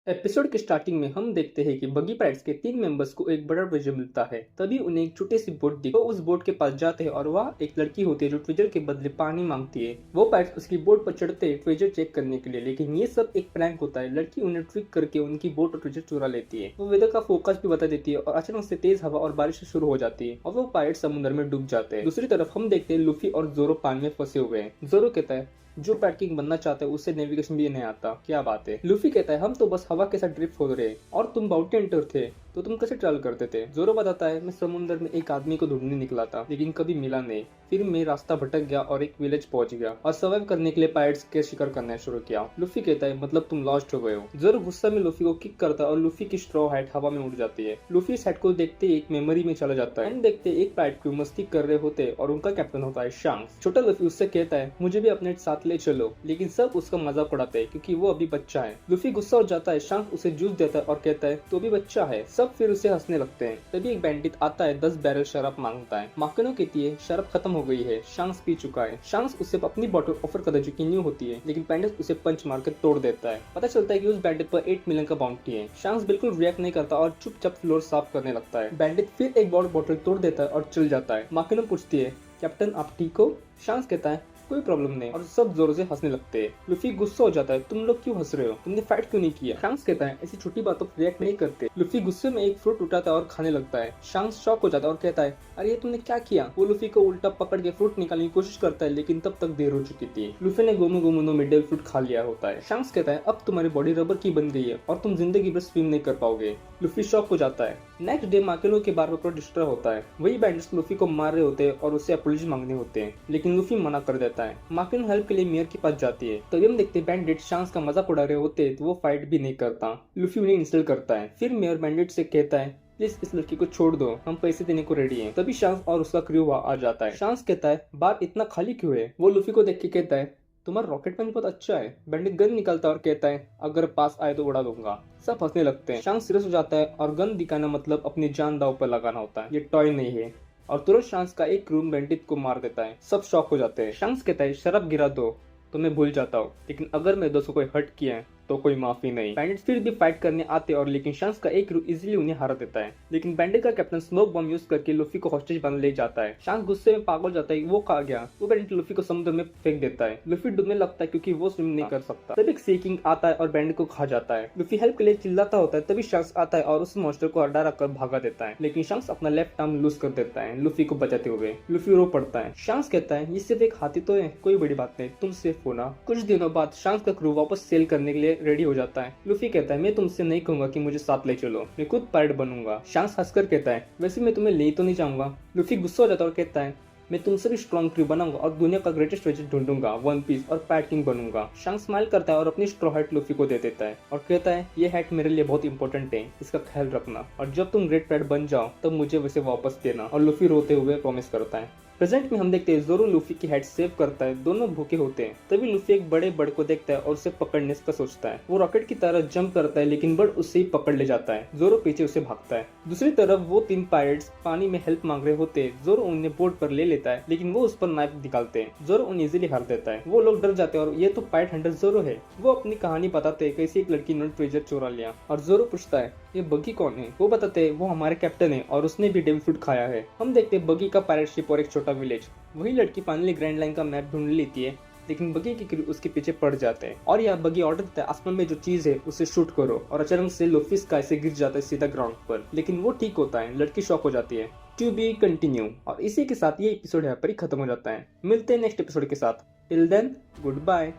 Episode के starting में हम देखते हैं कि बगी पायरेट्स के 3 मेंबर्स को एक बड़ा ट्रेजर मिलता है। तभी उन्हें एक छोटी सी बोट दिखती है। वो उस बोट के पास जाते हैं और वहाँ एक लड़की होती है जो ट्रेजर के बदले पानी मांगती है। वो पायरेट्स उसकी बोट पर चढ़ते हैं ट्रेजर चेक करने के लिए, लेकिन ये सब एक प्रैंक होता है। लड़की उन्हें ट्रिक करके उनकी बोट और ट्रेजर चुरा लेती है। वो वेदर का फोकस भी बता देती है और अचानक से तेज हवा और बारिश शुरू हो जाती है और वो पायरेट्स समुद्र में डूब जाते हैं। दूसरी तरफ हम देखते हैं लूफी और जोरो पानी में फंसे हुए हैं। जोरो कहता है जो पैट किंग बनना चाहता है उससे नेविगेशन भी नहीं आता, क्या बात है। लूफी कहता है हम तो बस हवा के साथ ड्रिफ्ट हो रहे और तुम बाउंटी हंटर थे तो तुम कैसे ट्रैवल करते थे। जोरो बताता है मैं समुद्र में एक आदमी को ढूंढने निकला था लेकिन कभी मिला नहीं। फिर मैं रास्ता भटक गया और एक विलेज पहुंच गया और सर्वाइव करने के लिए पायरेट्स के शिकार करना शुरू किया। लूफी कहता है मतलब तुम लॉस्ट हो गए हो। जोरो गुस्सा में लूफी को किक करता है और लूफी की स्ट्रॉ हैट हवा में उड़ जाती है। लूफी इस हैट को देखते ही एक मेमोरी में चला जाता है। हम देखते एक पायरेट क्रू मस्ती कर रहे होते और उनका कैप्टन होता है शांक्स। छोटा लूफी उससे कहता है मुझे भी अपने साथ ले चलो, लेकिन सब उसका मजाक उड़ाते हैं क्योंकि वो अभी बच्चा है। लूफी गुस्सा हो जाता है। शांक्स उसे जूस देता है और कहता है तो भी बच्चा है। सब फिर उसे हंसने लगते हैं। तभी एक बैंडिट आता है, 10 बैरल शराब मांगता है। मार्किनो कहती है शराब खत्म हो गई है, शांक्स पी चुका है। शांक्स उसे अपनी बॉटल ऑफर करता है जो कि न्यू होती है, लेकिन बैंडिट उसे पंच मार कर तोड़ देता है। पता चलता है कि उस बैंडिट पर 8 मिलियन का बाउंटी है। शांक्स बिल्कुल रिएक्ट नहीं करता और चुपचाप फ्लोर साफ करने लगता है। बैंडिट फिर एक बॉटल तोड़ देता है और चल जाता है। मार्किनो पूछती है कैप्टन आप ठीक हो। शांक्स कहता है कोई प्रॉब्लम नहीं और सब जोरों से हंसने लगते हैं। लूफी गुस्सा हो जाता है तुम लोग क्यों हंस रहे हो, तुमने फाइट क्यों नहीं किया। शांक्स कहता है ऐसी छोटी बातों पर रिएक्ट नहीं करते। लूफी गुस्से में एक फ्रूट उठाता है और खाने लगता है। शांक्स शॉक हो जाता है और कहता है अरे ये तुमने क्या किया। वो लूफी को उल्टा पकड़ के फ्रूट निकालने की कोशिश करता है लेकिन तब तक देर हो चुकी थी। लूफी ने गोमो गोमो नो मिडल फ्रूट खा लिया होता है। शांक्स कहता है अब तुम्हारी बॉडी रबर की बन गई है और तुम जिंदगी भर स्विम नहीं कर पाओगे। लूफी शॉक हो जाता है। नेक्स्ट डे मार्किनो के बार पर डिस्ट्रॉय होता है। वही बैंडिट्स लूफी को मार रहे होते हैं और उससे अपॉलॉजी मांगने होते हैं, लेकिन लूफी मना कर देता है। मार्किनो हेल्प के लिए मेयर के पास जाती है। तभी हम देखते हैं बैंडिट शांक्स का मजाक उड़ा रहे होते हैं तो वो फाइट भी नहीं करता। लूफी उन्हें इंसल्ट करता है। फिर मेयर बैंडिट से कहता है प्लीज इस लड़की को छोड़ दो, हम पैसे देने को रेडी हैं। तभी शांक्स और उसका क्रू आ जाता है। शांक्स कहता है बार इतना खाली क्यों है। वो लूफी को देख के कहता है तुम्हारा रॉकेट पंच बहुत अच्छा है। बैंडिट गन निकालता है और कहता है अगर पास आए तो उड़ा दूंगा। सब हंसने लगते हैं। शांक्स सीरियस हो जाता है और गन दिखाना मतलब अपनी जान दांव पर लगाना होता है, ये टॉय नहीं है। और तुरंत शांक्स का एक क्रू बैंडिट को मार देता है। सब शॉक हो जाते हैं। शांक्स कहता है शराब गिरा दो तो मैं भूल जाता हूँ, लेकिन अगर मेरे दोस्तों को हर्ट किया है तो कोई माफी नहीं। बैंडिट्स फिर भी फाइट करने आते और लेकिन शांक्स का एक क्रू इजीली उन्हें हरा देता है। लेकिन बैंडिट का कैप्टन स्मोक बम यूज करके लूफी को हॉस्टेज बन ले जाता है। शांक्स गुस्से में पागल जाता है वो कहा गया। वो बैंडिट लूफी को समुद्र में फेंक देता है। लूफी डूबने लगता है क्योंकि वो स्विम नहीं कर सकता। तभी एक सी किंग आता है और बैंडिट को खा जाता है। लूफी हेल्प के लिए चिल्लाता होता है। तभी शांक्स आता है और उस मॉन्स्टर को डरा कर भागा देता है, लेकिन शांक्स अपना लेफ्ट आर्म लूज कर देता है लूफी को बचाते हुए। लूफी रो पड़ता है। शांक्स कहता है ये सिर्फ एक हाथी तो है, कोई बड़ी बात नहीं, तुम सेफ हो ना। कुछ दिनों बाद शांक्स का क्रू वापस सेल करने के लिए रेडी हो जाता है। लूफी कहता है मैं तुमसे नहीं कहूंगा कि मुझे साथ ले चलो, मैं खुद पायरेट बनूंगा। शांक्स हंसकर कहता है वैसे मैं तुम्हें ले तो नहीं जाऊंगा। लूफी गुस्सा हो जाता है और कहता है मैं तुमसे भी स्ट्रॉन्ग क्रू बनाऊंगा और दुनिया का ग्रेटेस्ट ट्रेजर ढूंढूंगा, वन पीस और पायरेट किंग बनूंगा। शांक्स स्माइल करता है और अपनी स्ट्रॉ हैट लूफी को दे देता है और कहता है ये हैट मेरे लिए बहुत इंपॉर्टेंट है, इसका ख्याल रखना और जब तुम ग्रेट पायरेट बन जाओ तब मुझे वैसे वापस देना। और लूफी रोते हुए प्रॉमिस करता है। प्रेजेंट में हम देखते हैं जोरो लूफी की हेड सेव करता है। दोनों भूखे होते हैं। तभी लूफी एक बड़े बर्ड को देखता है और उसे पकड़ने का सोचता है। वो रॉकेट की तरह जंप करता है लेकिन बर्ड उससे ही पकड़ ले जाता है। जोरो पीछे उसे भागता है। दूसरी तरफ वो 3 पायरेट्स पानी में हेल्प मांग रहे होते हैं। जोरो उन्हें बोट पर ले लेता है लेकिन वो उस पर नाइफ निकालते हैं। जोरो उन्हें इजीली हार देता है। वो लोग डर जाते हैं और ये तो पायरेट हंटर जोरो है। वो अपनी कहानी बताते हैं कैसे एक लड़की ने ट्रेजर चुरा लिया। और जोरो पूछता है ये बगी कौन है। वो बताते हैं वो हमारे कैप्टन है और उसने भी डेविल फ्रूट खाया है। हम देखते हैं बगी का पायरेट शिप और एक छोटा विलेज। वही लड़की फाइनली ग्रैंड लाइन का मैप ढूंढ लेती है, लेकिन बगी के क्रू उसके पीछे पड़ जाते हैं और यह बगी ऑर्डर देता है आसमान में जो चीज है उसे शूट करो और अचानक से लूफी स्काई से गिर जाता है सीधा ग्राउंड पर, लेकिन वो ठीक होता है। लड़की शॉक हो जाती है। To be continued. और इसी के साथ ये एपिसोड यहाँ पर ही खत्म हो जाता है। मिलते हैं नेक्स्ट एपिसोड के साथ। Till then good bye.